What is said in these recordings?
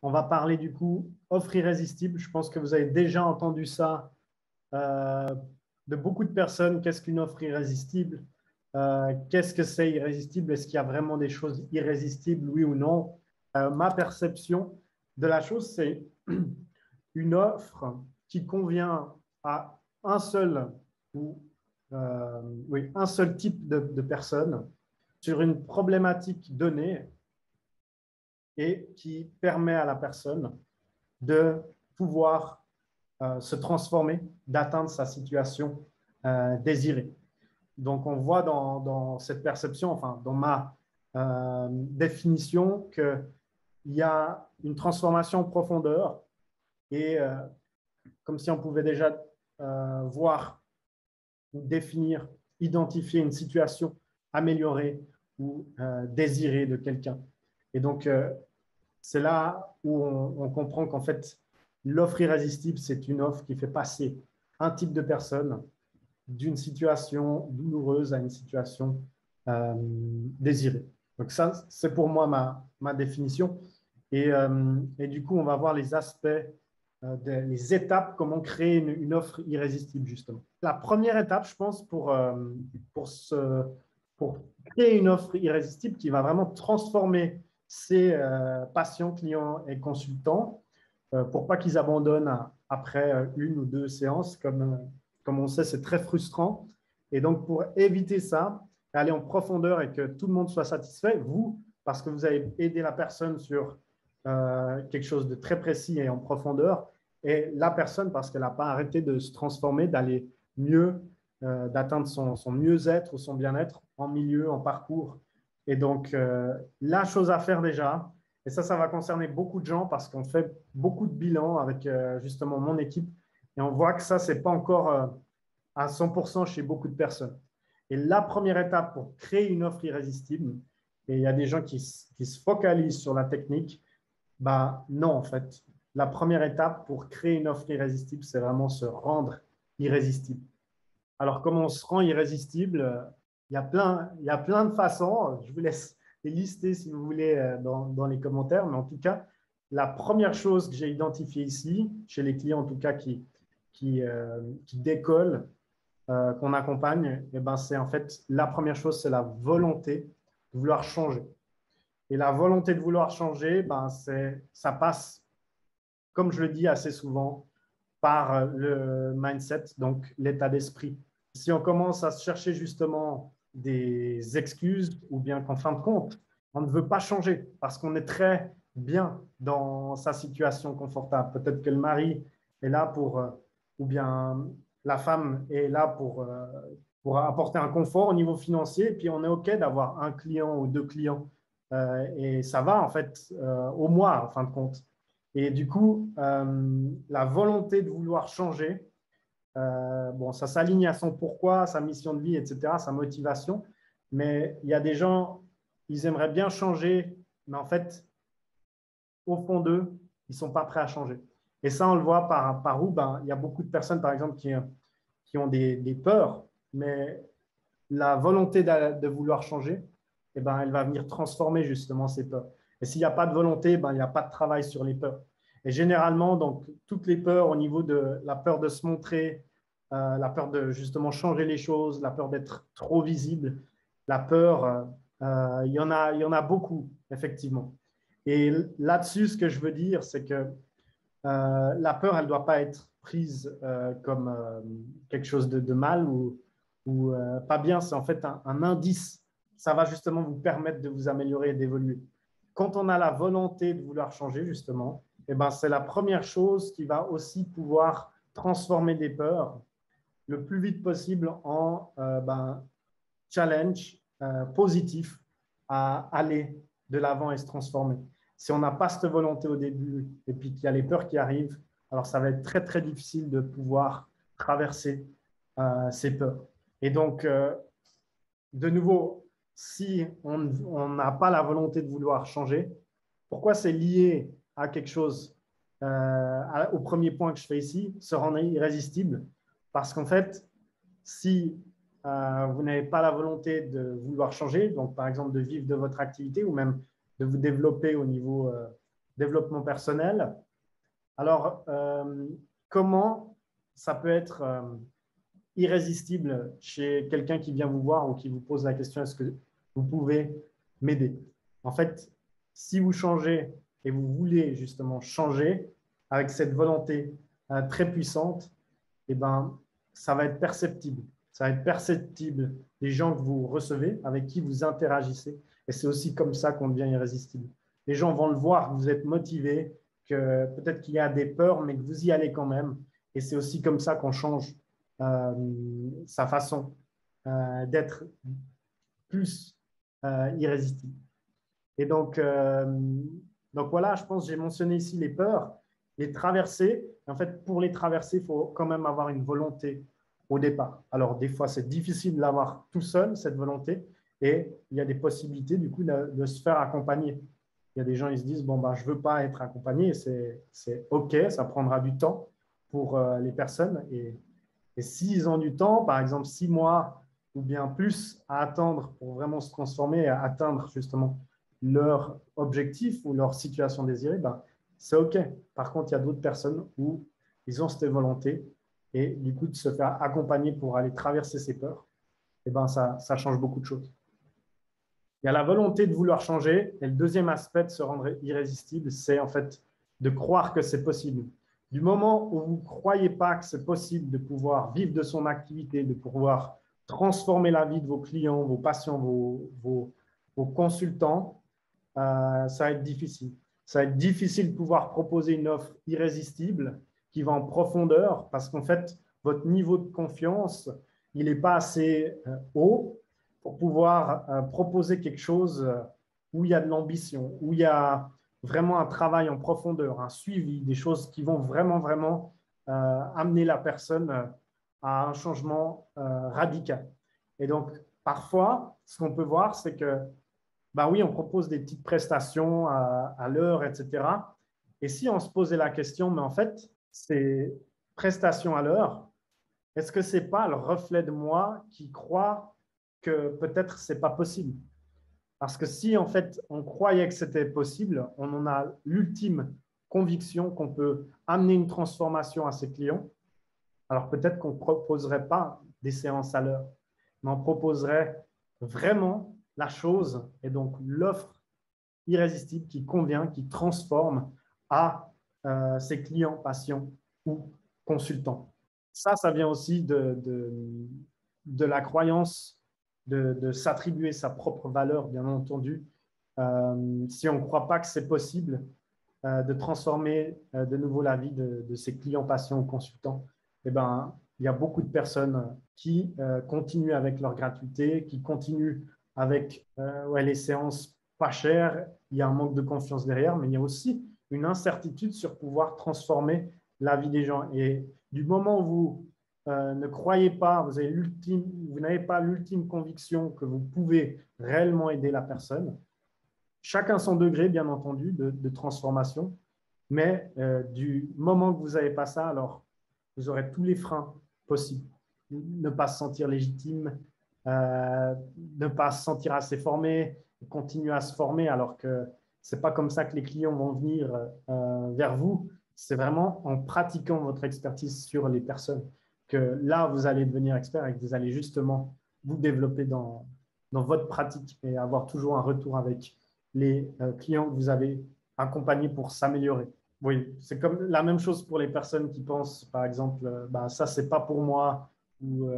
On va parler du coup offre irrésistible. Je pense que vous avez déjà entendu ça euh, de beaucoup de personnes. Qu'est-ce qu'une offre irrésistible? Qu'est-ce que c'est irrésistible? Est-ce qu'il y a vraiment des choses irrésistibles, oui ou non? Ma perception de la chose, c'est une offre qui convient à un seul ou oui, un seul type de personne sur une problématique donnée et qui permet à la personne de pouvoir se transformer, d'atteindre sa situation désirée. Donc, on voit dans cette perception, enfin, dans ma définition, qu'il y a une transformation en profondeur et comme si on pouvait déjà voir ou définir, identifier une situation améliorée ou désirée de quelqu'un. Et donc, c'est là où on comprend qu'en fait, l'offre irrésistible, c'est une offre qui fait passer un type de personne d'une situation douloureuse à une situation désirée. Donc ça, c'est pour moi ma définition. Et du coup, on va voir les aspects, les étapes, comment créer une offre irrésistible, justement. La première étape, je pense, pour créer une offre irrésistible qui va vraiment transformer ses patients, clients et consultants pour pas qu'ils abandonnent après une ou deux séances. Comme on sait, c'est très frustrant. Et donc, pour éviter ça, aller en profondeur et que tout le monde soit satisfait, vous, parce que vous avez aidé la personne sur quelque chose de très précis et en profondeur, et la personne, parce qu'elle n'a pas arrêté de se transformer, d'aller mieux, d'atteindre son mieux-être ou son bien-être en milieu, en parcours. Et donc, la chose à faire déjà, et ça va concerner beaucoup de gens parce qu'on fait beaucoup de bilans avec justement mon équipe et on voit que ça, ce n'est pas encore à 100% chez beaucoup de personnes. Et la première étape pour créer une offre irrésistible, et il y a des gens qui se focalisent sur la technique, bah non, en fait. La première étape pour créer une offre irrésistible, c'est vraiment se rendre irrésistible. Alors, comment on se rend irrésistible? Il y a plein de façons. Je vous laisse les lister si vous voulez dans les commentaires. Mais en tout cas, la première chose que j'ai identifiée ici, chez les clients en tout cas qui décollent, qu'on accompagne, eh ben, c'est en fait la première chose, c'est la volonté de vouloir changer. Et la volonté de vouloir changer, ben, ça passe, comme je le dis assez souvent, par le mindset, donc l'état d'esprit. Si on commence à se chercher justement des excuses ou bien qu'en fin de compte, on ne veut pas changer parce qu'on est très bien dans sa situation confortable. Peut-être que le mari est là ou bien la femme est là pour apporter un confort au niveau financier, et puis on est OK d'avoir un client ou deux clients. Et ça va en fait au mois en fin de compte. Et du coup, la volonté de vouloir changer, bon, ça s'aligne à son pourquoi, sa mission de vie, etc., sa motivation. Mais il y a des gens, ils aimeraient bien changer, mais en fait, au fond d'eux, ils ne sont pas prêts à changer. Et ça, on le voit par où ben, il y a beaucoup de personnes, par exemple, qui ont des peurs, mais la volonté de vouloir changer, eh ben, elle va venir transformer justement ces peurs. Et s'il n'y a pas de volonté, ben, il n'y a pas de travail sur les peurs. Et généralement, donc, toutes les peurs au niveau de la peur de se montrer, la peur de justement changer les choses, la peur d'être trop visible, la peur, il y en a beaucoup, effectivement. Et là-dessus, ce que je veux dire, c'est que la peur, elle ne doit pas être prise comme quelque chose de mal ou pas bien. C'est en fait un indice. Ça va justement vous permettre de vous améliorer et d'évoluer. Quand on a la volonté de vouloir changer, justement, eh ben, c'est la première chose qui va aussi pouvoir transformer des peurs le plus vite possible en challenge positif à aller de l'avant et se transformer. Si on n'a pas cette volonté au début et puis qu'il y a les peurs qui arrivent, alors ça va être très, très difficile de pouvoir traverser ces peurs. Et donc, de nouveau, si on n'a pas la volonté de vouloir changer, pourquoi c'est lié à quelque chose, au premier point que je fais ici, se rendre irrésistible? Parce qu'en fait, si vous n'avez pas la volonté de vouloir changer, donc par exemple de vivre de votre activité ou même de vous développer au niveau développement personnel. Alors, comment ça peut être irrésistible chez quelqu'un qui vient vous voir ou qui vous pose la question, est-ce que vous pouvez m'aider? En fait, si vous changez et vous voulez justement changer avec cette volonté très puissante, eh ben, ça va être perceptible. Ça va être perceptible des gens que vous recevez, avec qui vous interagissez. Et c'est aussi comme ça qu'on devient irrésistible. Les gens vont le voir, que vous êtes motivé, que peut-être qu'il y a des peurs, mais que vous y allez quand même. Et c'est aussi comme ça qu'on change sa façon d'être plus irrésistible. Et donc voilà, je pense que j'ai mentionné ici les peurs, les traverser. En fait, pour les traverser, il faut quand même avoir une volonté au départ. Alors, des fois, c'est difficile de l'avoir tout seul, cette volonté, et il y a des possibilités, du coup, de se faire accompagner. Il y a des gens, ils se disent, bon, ben, je ne veux pas être accompagné, c'est OK, ça prendra du temps pour les personnes. Et s'ils ont du temps, par exemple 6 mois ou bien plus à attendre pour vraiment se transformer et à atteindre justement leur objectif ou leur situation désirée, ben, c'est OK. Par contre, il y a d'autres personnes où ils ont cette volonté et du coup, de se faire accompagner pour aller traverser ces peurs, et ben, ça change beaucoup de choses. Il y a la volonté de vouloir changer et le deuxième aspect de se rendre irrésistible, c'est en fait de croire que c'est possible. Du moment où vous ne croyez pas que c'est possible de pouvoir vivre de son activité, de pouvoir transformer la vie de vos clients, vos patients, vos consultants, ça va être difficile. Ça va être difficile de pouvoir proposer une offre irrésistible qui va en profondeur parce qu'en fait, votre niveau de confiance, il n'est pas assez haut pour pouvoir proposer quelque chose où il y a de l'ambition, où il y a vraiment un travail en profondeur, un suivi, des choses qui vont vraiment, vraiment amener la personne à un changement radical. Et donc, parfois, ce qu'on peut voir, c'est que bah oui, on propose des petites prestations à l'heure, etc. Et si on se posait la question, mais en fait, ces prestations à l'heure, est-ce que ce n'est pas le reflet de moi qui croit que peut-être ce n'est pas possible? Parce que si en fait on croyait que c'était possible, on en a l'ultime conviction qu'on peut amener une transformation à ses clients, alors peut-être qu'on ne proposerait pas des séances à l'heure, mais on proposerait vraiment la chose et donc l'offre irrésistible qui convient, qui transforme à ses clients, patients ou consultants. Ça vient aussi de la croyance de s'attribuer sa propre valeur, bien entendu. Si on ne croit pas que c'est possible de transformer de nouveau la vie de ses clients, patients ou consultants, eh ben, il y a beaucoup de personnes qui continuent avec leur gratuité, qui continuent avec les séances pas chères. Il y a un manque de confiance derrière, mais il y a aussi une incertitude sur pouvoir transformer la vie des gens. Et du moment où vous ne croyez pas, vous n'avez pas l'ultime conviction que vous pouvez réellement aider la personne, chacun son degré, bien entendu, de transformation, mais du moment que vous n'avez pas ça, alors vous aurez tous les freins possibles. Ne pas se sentir légitime, ne pas se sentir assez formé, continuer à se former alors que ce n'est pas comme ça que les clients vont venir vers vous. C'est vraiment en pratiquant votre expertise sur les personnes que là, vous allez devenir expert et que vous allez justement vous développer dans votre pratique et avoir toujours un retour avec les clients que vous avez accompagnés pour s'améliorer. Oui, c'est comme la même chose pour les personnes qui pensent, par exemple, bah, ça, c'est pas pour moi, ou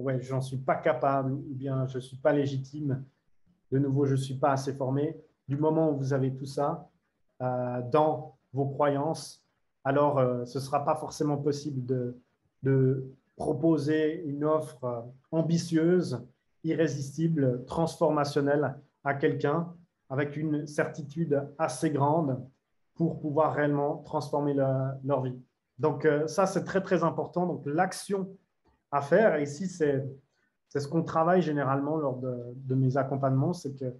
ouais, j'en suis pas capable, ou bien je suis pas légitime, de nouveau, je suis pas assez formé. Du moment où vous avez tout ça dans vos croyances, alors ce ne sera pas forcément possible de proposer une offre ambitieuse, irrésistible, transformationnelle à quelqu'un avec une certitude assez grande pour pouvoir réellement transformer leur vie. Donc ça, c'est très, très important. Donc l'action à faire, et ici, c'est ce qu'on travaille généralement lors de mes accompagnements, c'est que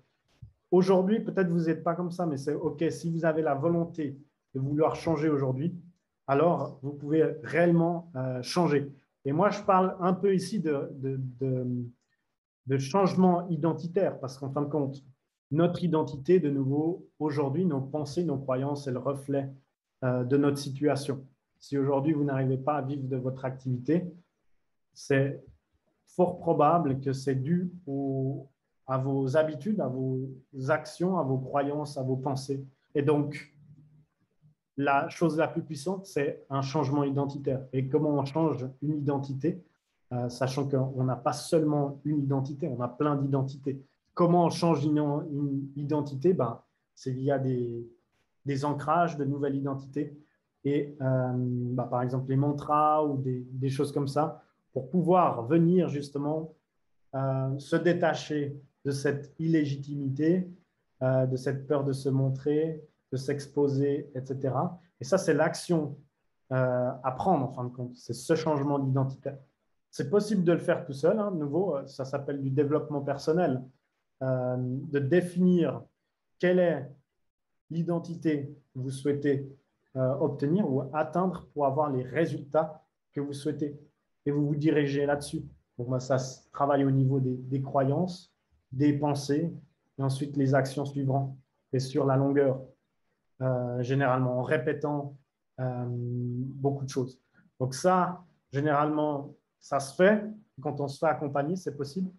aujourd'hui, peut-être vous n'êtes pas comme ça, mais c'est OK. Si vous avez la volonté de vouloir changer aujourd'hui, alors vous pouvez réellement changer. Et moi, je parle un peu ici de changement identitaire, parce qu'en fin de compte, notre identité, de nouveau, aujourd'hui, nos pensées, nos croyances, c'est le reflet de notre situation. Si aujourd'hui, vous n'arrivez pas à vivre de votre activité, c'est fort probable que c'est dû à vos habitudes, à vos actions, à vos croyances, à vos pensées. Et donc, la chose la plus puissante, c'est un changement identitaire. Et comment on change une identité, sachant qu'on n'a pas seulement une identité, on a plein d'identités. Comment on change une identité? Ben, c'est via des ancrages de nouvelles identités. Et ben, par exemple, les mantras ou des choses comme ça, pour pouvoir venir justement se détacher de cette illégitimité, de cette peur de se montrer, de s'exposer, etc. Et ça, c'est l'action à prendre, en fin de compte. C'est ce changement d'identité. C'est possible de le faire tout seul, hein, de nouveau, ça s'appelle du développement personnel, de définir quelle est l'identité que vous souhaitez obtenir ou atteindre pour avoir les résultats que vous souhaitez. Et vous vous dirigez là-dessus. Donc, moi, ça se travaille au niveau des croyances, des pensées, et ensuite les actions suivantes. Et sur la longueur, généralement en répétant beaucoup de choses. Donc ça, généralement, ça se fait. Quand on se fait accompagner, c'est possible.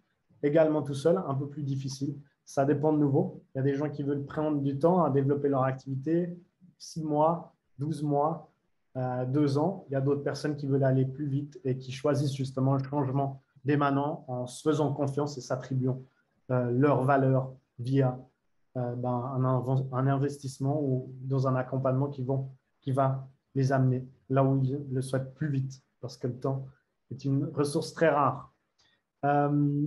Également tout seul, un peu plus difficile. Ça dépend de nouveau. Il y a des gens qui veulent prendre du temps à développer leur activité, 6 mois, 12 mois, 2 ans. Il y a d'autres personnes qui veulent aller plus vite et qui choisissent justement le changement dès maintenant en se faisant confiance et s'attribuant leur valeur via un investissement ou dans un accompagnement qui va les amener là où ils le souhaitent plus vite, parce que le temps est une ressource très rare. Euh,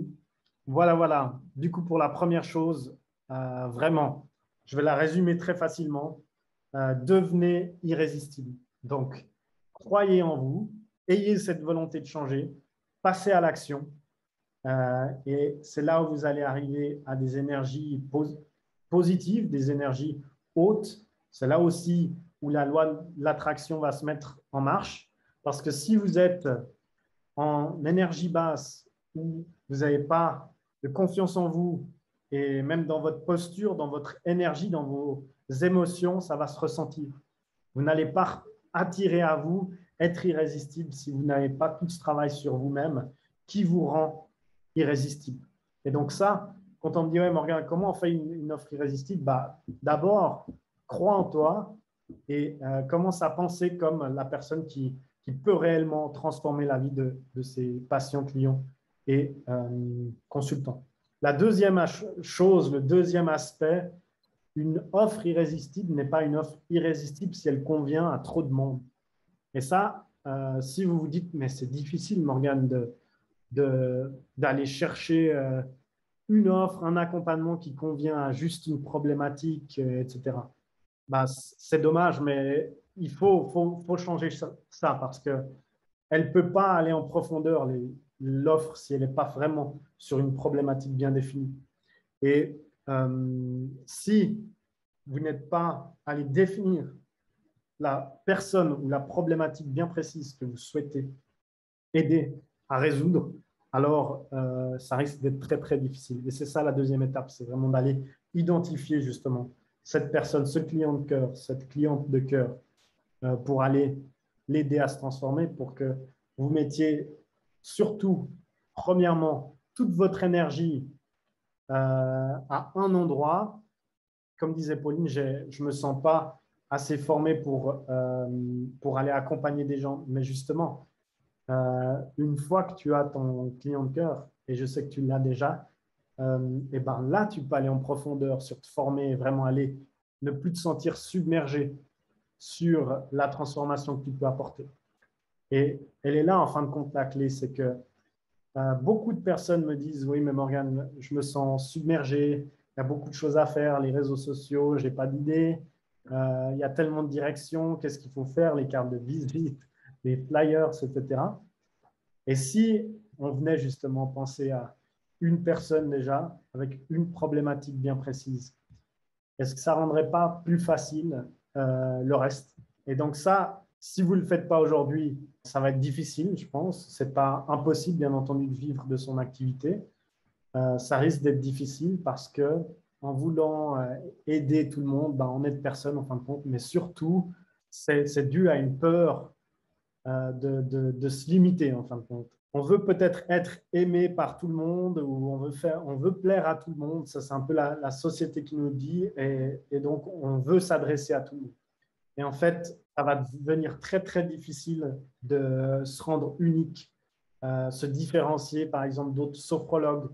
voilà. Du coup, pour la première chose, vraiment, je vais la résumer très facilement. Devenez irrésistible. Donc, croyez en vous, ayez cette volonté de changer, passez à l'action. Et c'est là où vous allez arriver à des énergies positives, des énergies hautes. C'est là aussi où la loi de l'attraction va se mettre en marche. Parce que si vous êtes en énergie basse, où vous n'avez pas de confiance en vous, et même dans votre posture, dans votre énergie, dans vos émotions, ça va se ressentir. Vous n'allez pas attirer à vous, être irrésistible si vous n'avez pas tout ce travail sur vous-même qui vous rend irrésistible. Et donc ça, quand on me dit, ouais, Morgane, comment on fait une offre irrésistible? Bah, d'abord, crois en toi et commence à penser comme la personne qui peut réellement transformer la vie de ses patients, clients et consultants. La deuxième chose, le deuxième aspect, une offre irrésistible n'est pas une offre irrésistible si elle convient à trop de monde. Et ça, si vous vous dites, mais c'est difficile, Morgane, d'aller chercher une offre, un accompagnement qui convient à juste une problématique, etc. Bah, c'est dommage, mais il faut changer ça parce qu'elle ne peut pas aller en profondeur, l'offre, si elle n'est pas vraiment sur une problématique bien définie. Et si vous n'êtes pas allé définir la personne ou la problématique bien précise que vous souhaitez aider à résoudre, alors ça risque d'être très, très difficile. Et c'est ça la deuxième étape, c'est vraiment d'aller identifier justement cette personne, ce client de cœur, cette cliente de cœur, pour aller l'aider à se transformer, pour que vous mettiez surtout, premièrement, toute votre énergie à un endroit. Comme disait Pauline, je ne me sens pas assez formé pour aller accompagner des gens. Mais justement, une fois que tu as ton client de cœur, et je sais que tu l'as déjà, et ben là, tu peux aller en profondeur sur te former et vraiment aller ne plus te sentir submergé sur la transformation que tu peux apporter. Et elle est là, en fin de compte, la clé, c'est que beaucoup de personnes me disent, oui, mais Morgane, je me sens submergé, il y a beaucoup de choses à faire, les réseaux sociaux, je n'ai pas d'idée, il y a tellement de directions, qu'est-ce qu'il faut faire, les cartes de visite, les flyers, etc. Et si on venait justement penser à une personne déjà, avec une problématique bien précise, est-ce que ça ne rendrait pas plus facile le reste? Et donc ça, si vous ne le faites pas aujourd'hui, ça va être difficile, je pense. Ce n'est pas impossible, bien entendu, de vivre de son activité. Ça risque d'être difficile parce que en voulant aider tout le monde, ben, on aide personne en fin de compte, mais surtout, c'est dû à une peur de se limiter en fin de compte. On veut peut-être être aimé par tout le monde ou on veut plaire à tout le monde. Ça, c'est un peu la société qui nous dit et donc on veut s'adresser à tout le monde. Et en fait, ça va devenir très, très difficile de se rendre unique, se différencier par exemple d'autres sophrologues,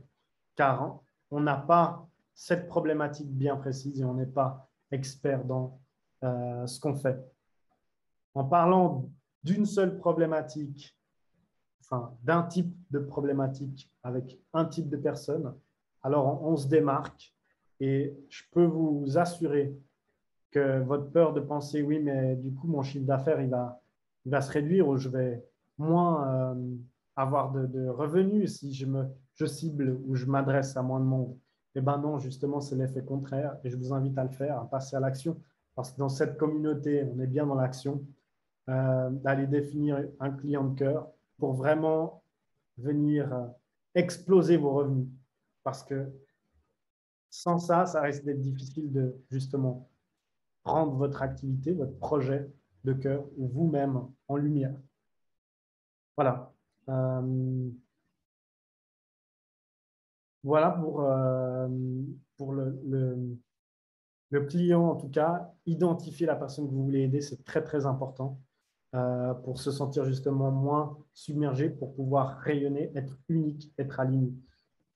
car on n'a pas cette problématique bien précise et on n'est pas expert dans ce qu'on fait. En parlant d'une seule problématique, enfin d'un type de problématique avec un type de personne, alors on se démarque et je peux vous assurer que votre peur de penser oui, mais du coup mon chiffre d'affaires il va se réduire ou je vais moins avoir de revenus si je cible ou je m'adresse à moins de monde. Eh bien non, justement, c'est l'effet contraire et je vous invite à le faire, à passer à l'action parce que dans cette communauté, on est bien dans l'action. D'aller définir un client de cœur pour vraiment venir exploser vos revenus. Parce que sans ça, ça risque d'être difficile de justement rendre votre activité, votre projet de cœur ou vous-même en lumière. Voilà. Voilà pour le client, en tout cas. Identifier la personne que vous voulez aider, c'est très, très important. Pour se sentir justement moins submergé, pour pouvoir rayonner, être unique, être aligné.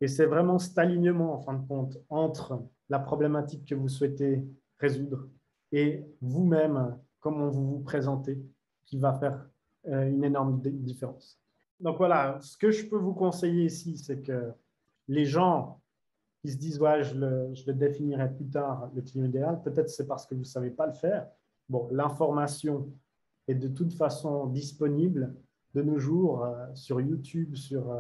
Et c'est vraiment cet alignement, en fin de compte, entre la problématique que vous souhaitez résoudre et vous-même, comment vous vous présentez, qui va faire une énorme différence. Donc voilà, ce que je peux vous conseiller ici, c'est que les gens qui se disent ouais, je le définirai plus tard, le client idéal, peut-être c'est parce que vous ne savez pas le faire. Bon, l'information est de toute façon disponible de nos jours sur YouTube, sur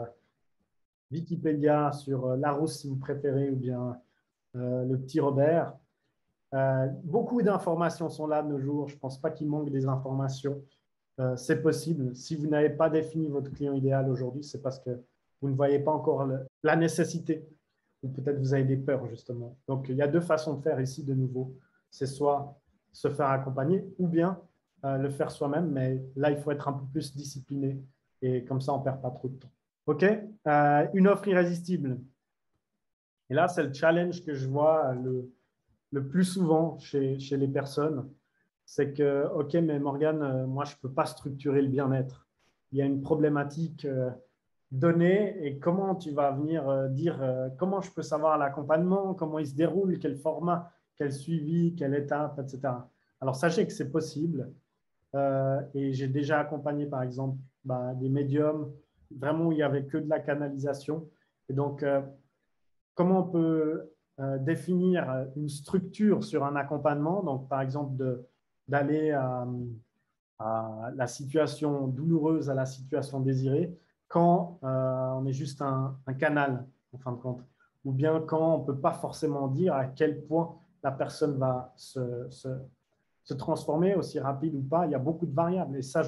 Wikipédia, sur Larousse si vous préférez, ou bien le petit Robert. Beaucoup d'informations sont là de nos jours. Je ne pense pas qu'il manque des informations. C'est possible. Si vous n'avez pas défini votre client idéal aujourd'hui, c'est parce que vous ne voyez pas encore la nécessité ou peut-être vous avez des peurs justement. Donc, il y a deux façons de faire ici de nouveau. C'est soit se faire accompagner ou bien le faire soi-même, mais là, il faut être un peu plus discipliné et comme ça, on ne perd pas trop de temps. OK? Une offre irrésistible. Et là, c'est le challenge que je vois le plus souvent chez les personnes. C'est que, OK, mais Morgane, moi, je ne peux pas structurer le bien-être. Il y a une problématique donnée et comment tu vas venir dire comment je peux savoir l'accompagnement, comment il se déroule, quel format, quel suivi, quelle étape, etc. Alors, sachez que c'est possible. Et j'ai déjà accompagné, par exemple, des médiums vraiment où il n'y avait que de la canalisation. Et donc, comment on peut définir une structure sur un accompagnement? Donc, par exemple, d'aller à la situation douloureuse à la situation désirée quand on est juste un canal, en fin de compte. Ou bien quand on ne peut pas forcément dire à quel point la personne va se transformer, aussi rapide ou pas. Il y a beaucoup de variables et ça,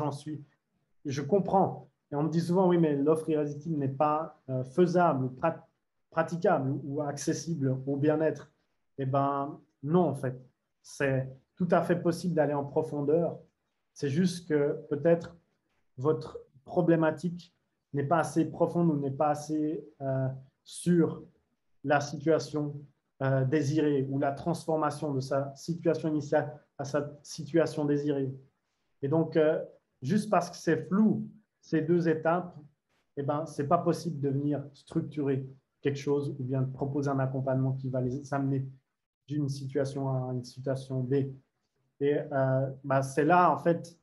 je comprends. Et on me dit souvent, oui, mais l'offre irrésistible n'est pas faisable, praticable ou accessible au bien-être. Eh bien, non, en fait. C'est tout à fait possible d'aller en profondeur. C'est juste que peut-être votre problématique n'est pas assez profonde ou n'est pas assez sur la situation désirée ou la transformation de sa situation initiale à sa situation désirée. Et donc, juste parce que c'est flou, ces deux étapes, eh ben, ce n'est pas possible de venir structurer quelque chose ou bien de proposer un accompagnement qui va les amener d'une situation A à une situation B. Et c'est là, en fait,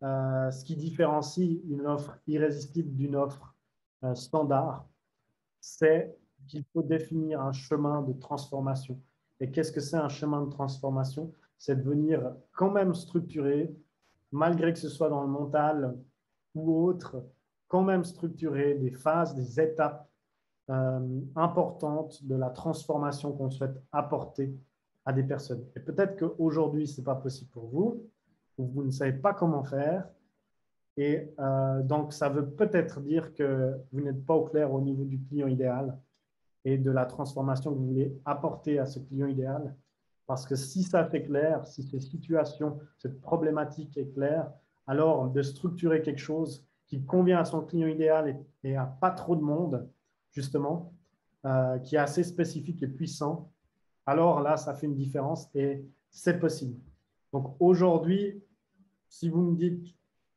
ce qui différencie une offre irrésistible d'une offre standard, c'est qu'il faut définir un chemin de transformation. Et qu'est-ce que c'est un chemin de transformation? C'est de venir quand même structurer, malgré que ce soit dans le mental ou autre, quand même structurer des phases, des étapes importantes de la transformation qu'on souhaite apporter à des personnes. Et peut-être qu'aujourd'hui, ce n'est pas possible pour vous, ou vous ne savez pas comment faire, et donc ça veut peut-être dire que vous n'êtes pas au clair au niveau du client idéal. et de la transformation que vous voulez apporter à ce client idéal. Parce que si ça c'est clair, si cette situation, cette problématique est claire, alors de structurer quelque chose qui convient à son client idéal et à pas trop de monde, justement, qui est assez spécifique et puissant, alors là, ça fait une différence et c'est possible. Donc aujourd'hui, si vous me dites,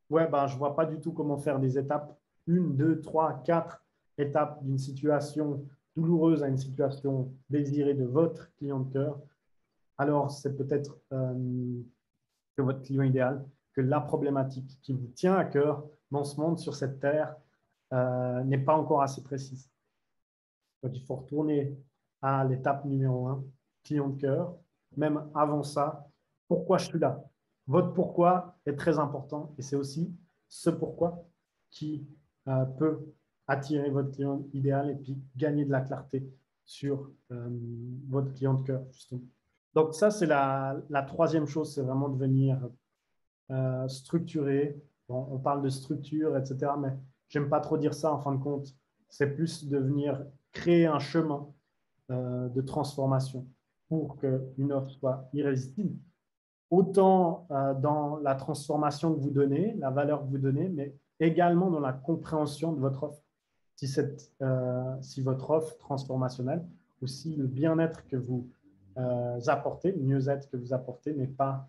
ouais, ben, je ne vois pas du tout comment faire des étapes, 1, 2, 3, 4 étapes d'une situation douloureuse à une situation désirée de votre client de cœur, alors c'est peut-être que votre client idéal, que la problématique qui vous tient à cœur dans ce monde, sur cette terre, n'est pas encore assez précise. Donc, il faut retourner à l'étape numéro 1, client de cœur. Même avant ça, pourquoi je suis là? Votre pourquoi est très important et c'est aussi ce pourquoi qui peut attirer votre client idéal et puis gagner de la clarté sur votre client de cœur, justement. Donc ça, c'est la troisième chose, c'est vraiment de venir structurer. Bon, on parle de structure, etc., mais j'aime pas trop dire ça en fin de compte. C'est plus de venir créer un chemin de transformation pour qu'une offre soit irrésistible. Autant dans la transformation que vous donnez, la valeur que vous donnez, mais également dans la compréhension de votre offre. Si votre offre transformationnelle ou si le bien-être que vous apportez, le mieux-être que vous apportez n'est pas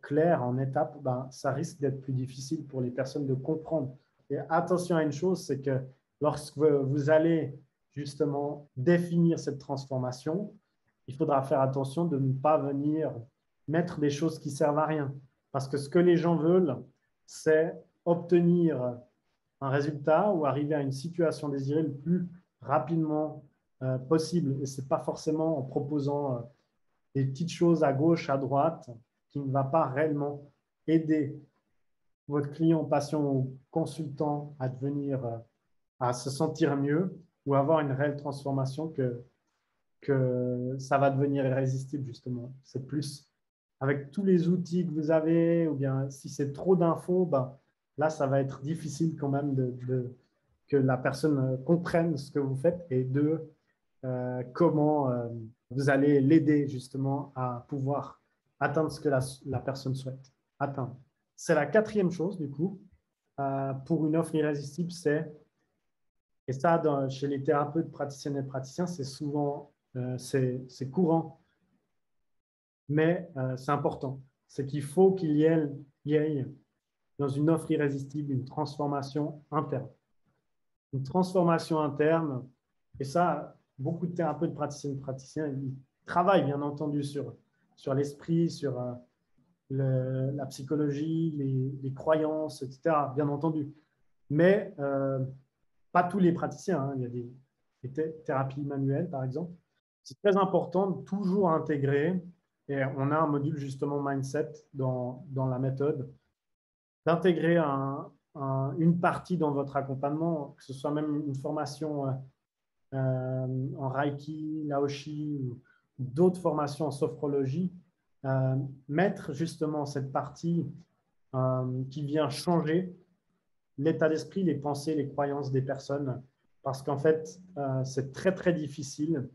clair en étapes, ben, ça risque d'être plus difficile pour les personnes de comprendre. Et attention à une chose, c'est que lorsque vous allez justement définir cette transformation, il faudra faire attention de ne pas venir mettre des choses qui servent à rien. Parce que ce que les gens veulent, c'est obtenir un résultat ou arriver à une situation désirée le plus rapidement possible. Et ce n'est pas forcément en proposant des petites choses à gauche, à droite, qui ne va pas réellement aider votre client, patient ou consultant à devenir, à se sentir mieux ou avoir une réelle transformation que ça va devenir irrésistible, justement. C'est plus avec tous les outils que vous avez, ou bien si c'est trop d'infos, ben, là, ça va être difficile quand même que la personne comprenne ce que vous faites et comment vous allez l'aider justement à pouvoir atteindre ce que la personne souhaite atteindre. C'est la quatrième chose, du coup, pour une offre irrésistible, et ça, chez les thérapeutes, praticiennes et praticiens, c'est souvent, c'est courant, mais c'est important. C'est qu'il faut qu'il y ait dans une offre irrésistible une transformation interne. Une transformation interne, et ça, beaucoup de thérapeutes, praticiennes et praticiens, ils travaillent bien entendu sur l'esprit, sur la psychologie, les croyances, etc., bien entendu. Mais pas tous les praticiens, hein. Il y a des thérapies manuelles, par exemple. C'est très important de toujours intégrer, et on a un module justement mindset dans la méthode, d'intégrer une partie dans votre accompagnement, que ce soit même une formation en Reiki, Laoshi ou d'autres formations en sophrologie, mettre justement cette partie qui vient changer l'état d'esprit, les pensées, les croyances des personnes, parce qu'en fait, c'est très, très difficile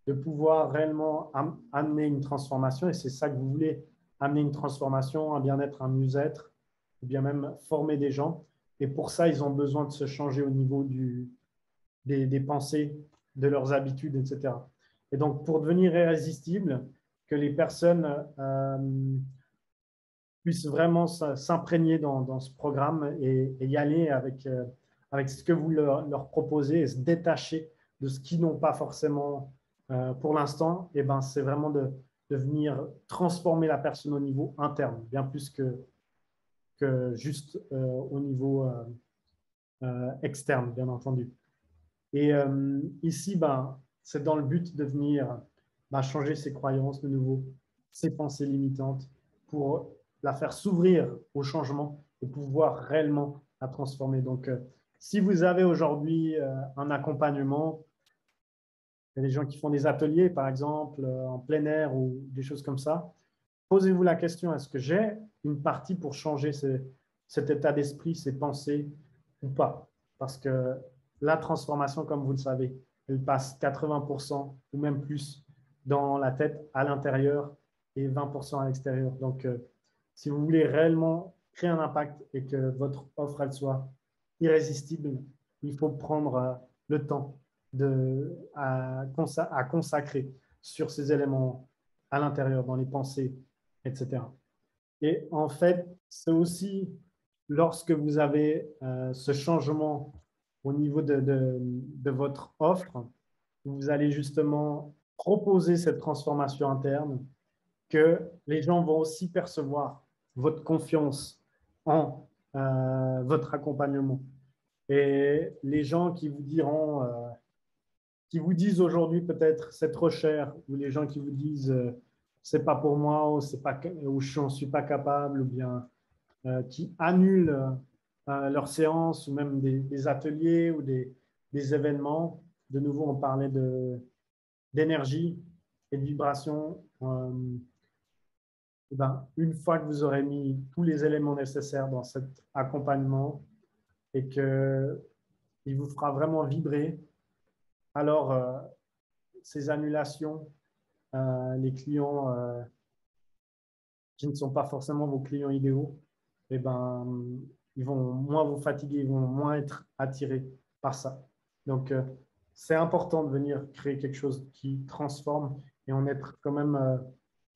de pouvoir réellement amener une transformation, et c'est ça que vous voulez, amener une transformation, un bien-être, un mieux-être, ou bien même former des gens. Et pour ça, ils ont besoin de se changer au niveau des pensées, de leurs habitudes, etc. Et donc, pour devenir irrésistible, que les personnes puissent vraiment s'imprégner dans ce programme et y aller avec ce que vous leur proposez et se détacher de ce qu'ils n'ont pas forcément pour l'instant, et ben, c'est vraiment de venir transformer la personne au niveau interne, bien plus que juste au niveau externe, bien entendu. Et ici, ben, c'est dans le but de venir changer ses croyances de nouveau, ses pensées limitantes, pour la faire s'ouvrir au changement et pouvoir réellement la transformer. Donc, si vous avez aujourd'hui un accompagnement, il y a des gens qui font des ateliers, par exemple, en plein air ou des choses comme ça, posez-vous la question, est-ce que j'ai une partie pour changer cet état d'esprit, ces pensées ou pas? Parce que la transformation, comme vous le savez, elle passe 80% ou même plus dans la tête à l'intérieur et 20% à l'extérieur. Donc, si vous voulez réellement créer un impact et que votre offre elle soit irrésistible, il faut prendre le temps à consacrer sur ces éléments à l'intérieur, dans les pensées, etc. Et en fait, c'est aussi lorsque vous avez ce changement au niveau de votre offre, vous allez justement proposer cette transformation interne que les gens vont aussi percevoir votre confiance en votre accompagnement. Et les gens qui vous diront, qui vous disent aujourd'hui peut-être c'est trop cher, ou les gens qui vous disent c'est pas pour moi, ou, pas, ou je n'en suis pas capable, ou bien qui annulent leurs séances, ou même des ateliers ou des événements. De nouveau, on parlait d'énergie et de vibration. Ben, une fois que vous aurez mis tous les éléments nécessaires dans cet accompagnement et qu'il vous fera vraiment vibrer, alors ces annulations, les clients qui ne sont pas forcément vos clients idéaux, eh ben, ils vont moins vous fatiguer, ils vont moins être attirés par ça. Donc, c'est important de venir créer quelque chose qui transforme et en être quand même,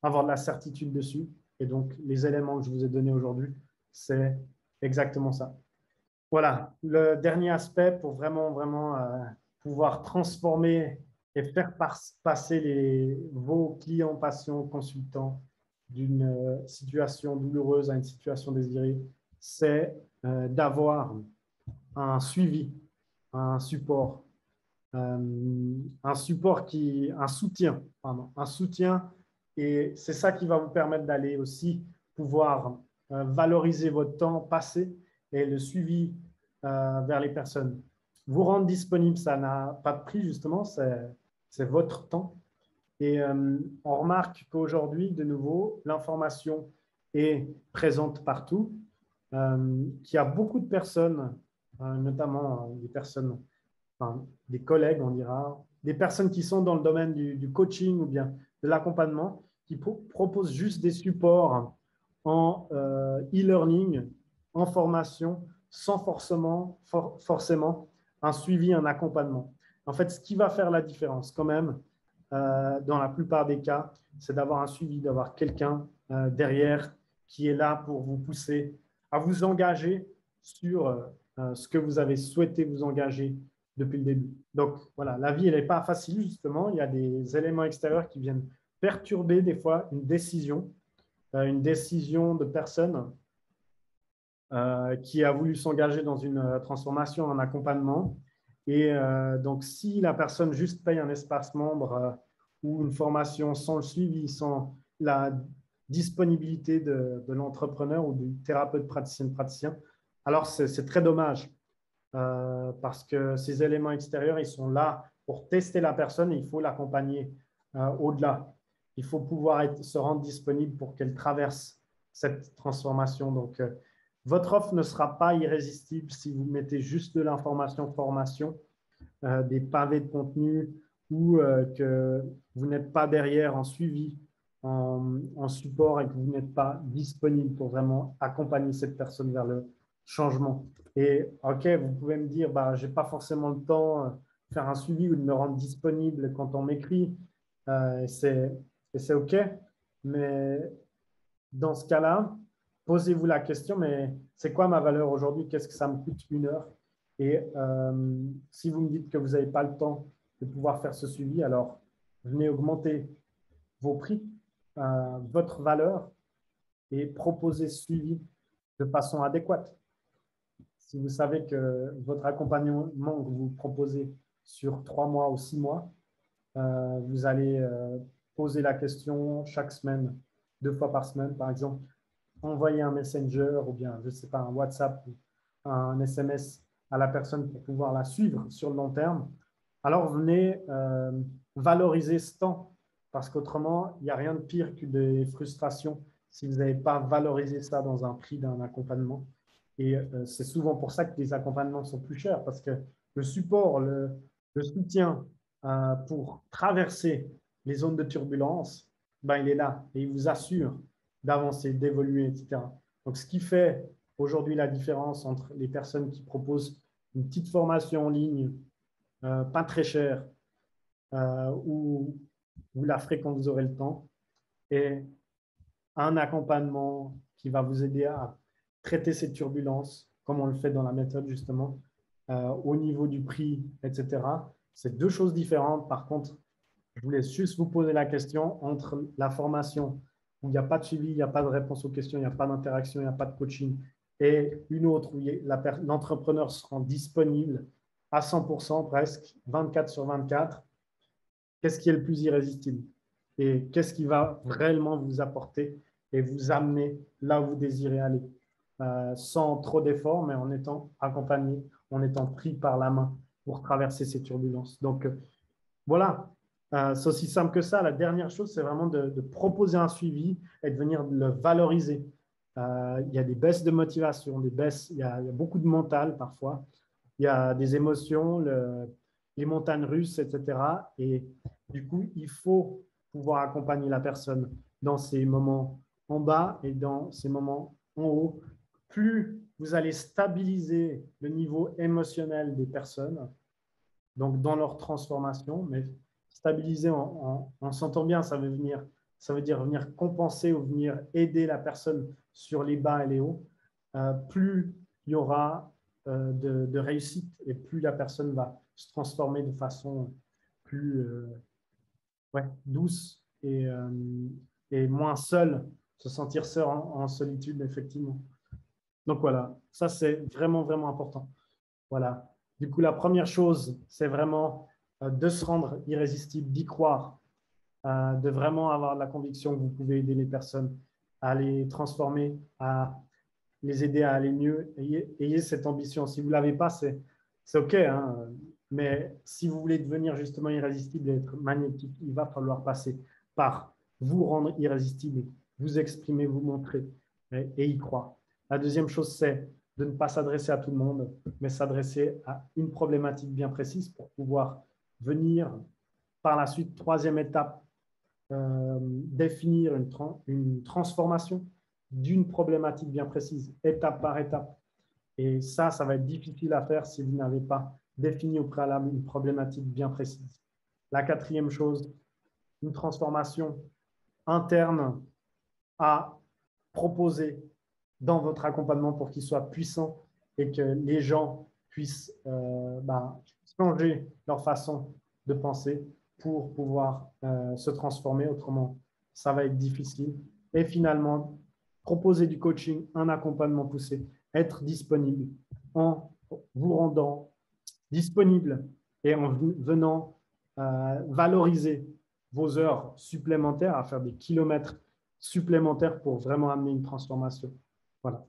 avoir de la certitude dessus. Et donc, les éléments que je vous ai donnés aujourd'hui, c'est exactement ça. Voilà, le dernier aspect pour vraiment, vraiment pouvoir transformer et faire passer vos clients, patients, consultants d'une situation douloureuse à une situation désirée, c'est d'avoir un suivi, un support, un soutien, pardon, un soutien. Et c'est ça qui va vous permettre d'aller aussi pouvoir valoriser votre temps passé et le suivi vers les personnes. Vous rendre disponible, ça n'a pas de prix justement, c'est votre temps. Et on remarque qu'aujourd'hui, de nouveau, l'information est présente partout, qu'il y a beaucoup de personnes, notamment des personnes, enfin, des collègues, on dira, des personnes qui sont dans le domaine du coaching ou bien de l'accompagnement, qui proposent juste des supports en e-learning, en formation, sans forcément un suivi, un accompagnement. En fait, ce qui va faire la différence quand même, dans la plupart des cas, c'est d'avoir un suivi, d'avoir quelqu'un derrière qui est là pour vous pousser à vous engager sur ce que vous avez souhaité vous engager depuis le début. Donc voilà, la vie, elle n'est pas facile justement. Il y a des éléments extérieurs qui viennent perturber des fois une décision de personne qui a voulu s'engager dans une transformation, un accompagnement. Et donc, si la personne juste paye un espace membre ou une formation sans le suivi, sans la disponibilité de l'entrepreneur ou du thérapeute praticien, alors c'est très dommage parce que ces éléments extérieurs, ils sont là pour tester la personne et il faut l'accompagner au-delà. Il faut pouvoir se rendre disponible pour qu'elle traverse cette transformation. Donc, votre offre ne sera pas irrésistible si vous mettez juste de l'information formation, des pavés de contenu ou que vous n'êtes pas derrière en suivi, en support et que vous n'êtes pas disponible pour vraiment accompagner cette personne vers le changement. Et OK, vous pouvez me dire, bah, je n'ai pas forcément le temps de faire un suivi ou de me rendre disponible quand on m'écrit. Et c'est OK. Mais dans ce cas-là, posez-vous la question, mais c'est quoi ma valeur aujourd'hui? Qu'est-ce que ça me coûte une heure? Et si vous me dites que vous n'avez pas le temps de pouvoir faire ce suivi, alors venez augmenter vos prix, votre valeur et proposez ce suivi de façon adéquate. Si vous savez que votre accompagnement que vous proposez sur 3 mois ou 6 mois, vous allez poser la question chaque semaine, 2 fois par semaine, par exemple, envoyer un messenger ou bien, je ne sais pas, un WhatsApp ou un SMS à la personne pour pouvoir la suivre sur le long terme, alors venez valoriser ce temps parce qu'autrement, il n'y a rien de pire que des frustrations si vous n'avez pas valorisé ça dans un prix d'un accompagnement. Et c'est souvent pour ça que les accompagnements sont plus chers parce que le support, le soutien pour traverser les zones de turbulence, ben, il est là et il vous assure d'avancer, d'évoluer, etc. Donc, ce qui fait aujourd'hui la différence entre les personnes qui proposent une petite formation en ligne, pas très chère, où vous la ferez quand vous aurez le temps, et un accompagnement qui va vous aider à traiter ces turbulences, comme on le fait dans la méthode justement, au niveau du prix, etc. C'est deux choses différentes. Par contre, je voulais juste vous poser la question entre la formation où il n'y a pas de suivi, il n'y a pas de réponse aux questions, il n'y a pas d'interaction, il n'y a pas de coaching, et une autre où l'entrepreneur se rend disponible à 100% presque, 24 sur 24, qu'est-ce qui est le plus irrésistible? Et qu'est-ce qui va réellement vous apporter et vous amener là où vous désirez aller, sans trop d'efforts, mais en étant accompagné, en étant pris par la main pour traverser ces turbulences. Donc, voilà, c'est aussi simple que ça. La dernière chose, c'est vraiment de proposer un suivi et de venir le valoriser. Il y a des baisses de motivation, des baisses, il y a beaucoup de mental parfois. Il y a des émotions, les montagnes russes, etc. Et du coup, il faut pouvoir accompagner la personne dans ces moments en bas et dans ces moments en haut. Plus vous allez stabiliser le niveau émotionnel des personnes, donc dans leur transformation, mais stabiliser en s'entend bien, ça veut dire venir compenser ou venir aider la personne sur les bas et les hauts, plus il y aura de réussite et plus la personne va se transformer de façon plus douce et moins seule, se sentir seul en solitude, effectivement. Donc voilà, ça c'est vraiment, vraiment important. Voilà. Du coup, la première chose, c'est vraiment de se rendre irrésistible, d'y croire, de vraiment avoir la conviction que vous pouvez aider les personnes à les transformer, à les aider à aller mieux. Ayez cette ambition. Si vous ne l'avez pas, c'est OK. Hein, mais si vous voulez devenir justement irrésistible et être magnétique, il va falloir passer par vous rendre irrésistible, vous exprimer, vous montrer et y croire. La deuxième chose, c'est de ne pas s'adresser à tout le monde, mais s'adresser à une problématique bien précise pour pouvoir venir par la suite, troisième étape, définir une transformation d'une problématique bien précise, étape par étape. Et ça va être difficile à faire si vous n'avez pas défini au préalable une problématique bien précise. La quatrième chose, une transformation interne à proposer dans votre accompagnement pour qu'il soit puissant et que les gens puissent changer leur façon de penser pour pouvoir se transformer. Autrement, ça va être difficile. Et finalement, proposer du coaching, un accompagnement poussé, être disponible en vous rendant disponible et en venant valoriser vos heures supplémentaires à faire des kilomètres supplémentaires pour vraiment amener une transformation. Voilà.